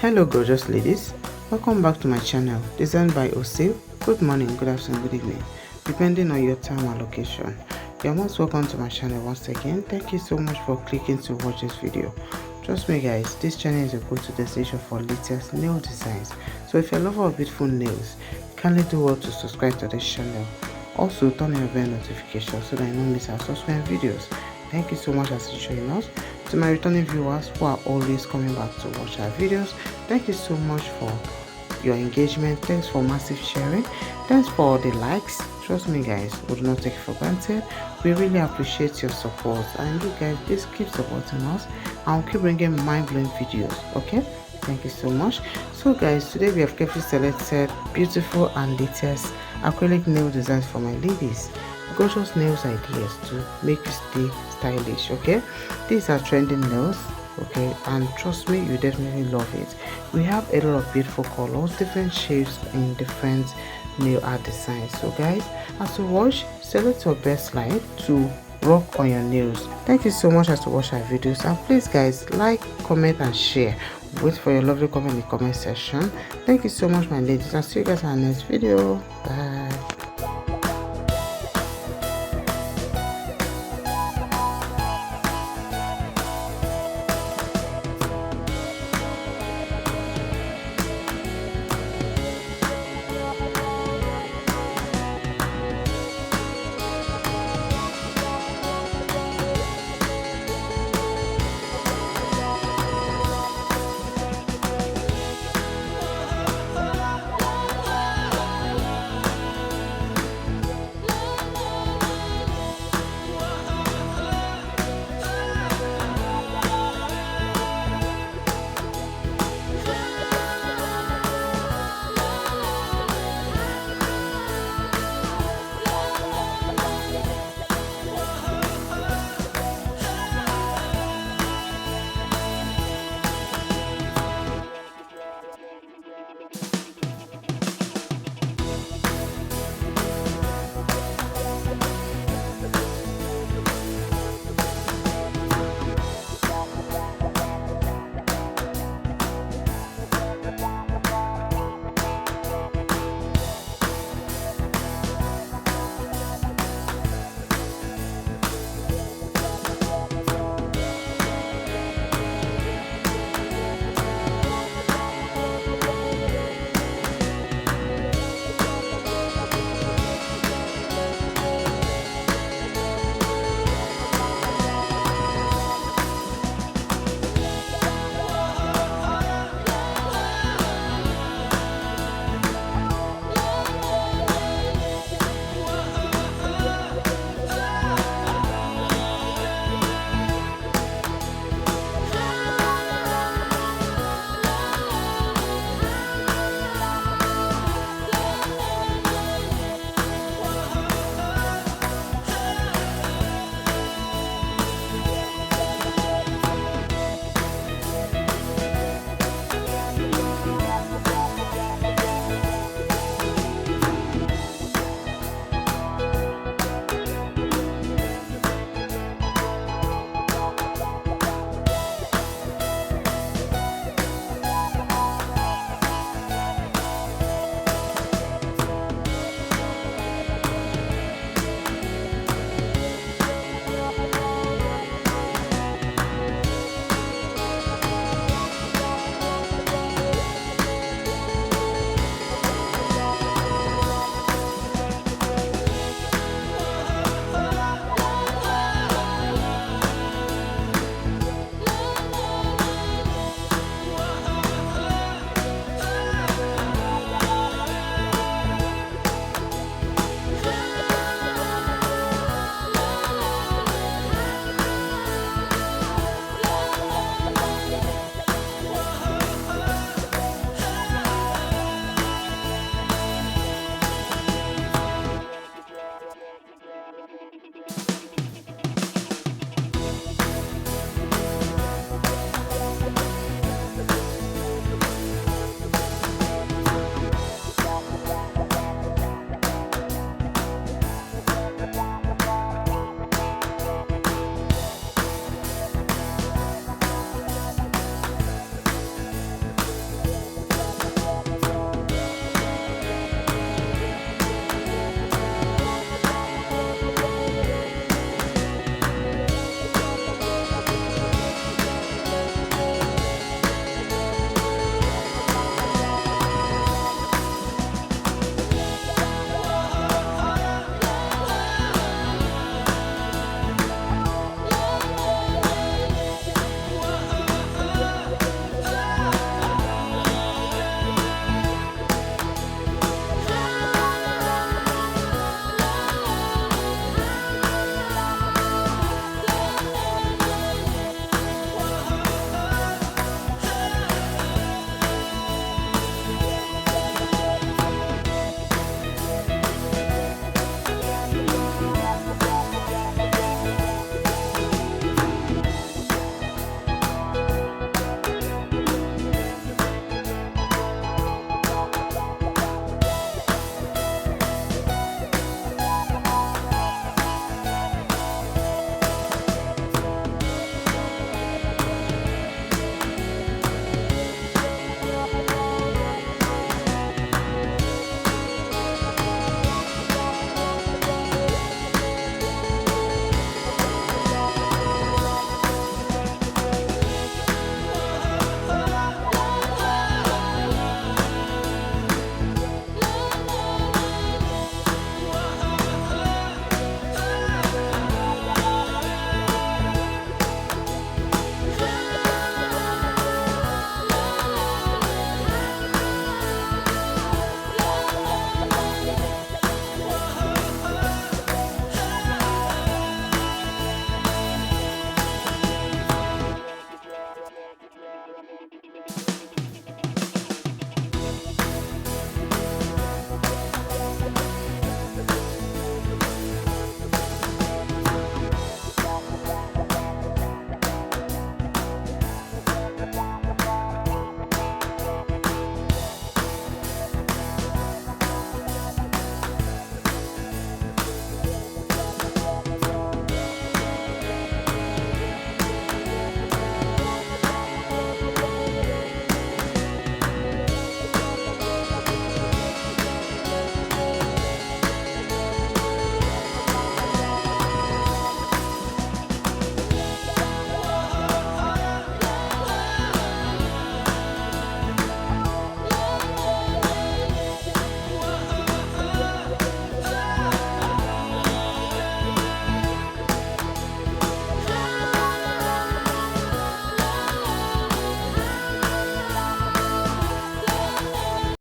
Hello gorgeous ladies, welcome back to my channel designed by Ose. Good morning, good afternoon, good evening, depending on your time and location. You're most welcome to my channel once again. Thank you so much for clicking to watch this video. Trust me guys, this channel is a go-to destination for latest nail designs. So if you're a lover of beautiful nails, kindly do well to subscribe to this channel. Also turn on your bell notification so that you don't miss our subsequent videos. Thank you so much as you join us. To my returning viewers who are always coming back to watch our videos, thank you so much for your engagement. Thanks for massive sharing. Thanks for the likes. Trust me guys, we do not take it for granted. We really appreciate your support, and you guys please keep supporting us and we'll keep bringing mind-blowing videos. Okay, thank you so much. So guys, today we have carefully selected beautiful and latest acrylic nail designs for my ladies. Gorgeous nails ideas to make you stay stylish. Okay, these are trending nails. Okay, and trust me, you definitely love it. We have a lot of beautiful colors, different shapes and different nail art designs. So guys, as you watch, select your best light to rock on your nails. Thank you so much as you watch our videos, and please guys, like, comment and share. Wait for your lovely comment in the comment section. Thank you so much my ladies. I'll see you guys in our next video. Bye.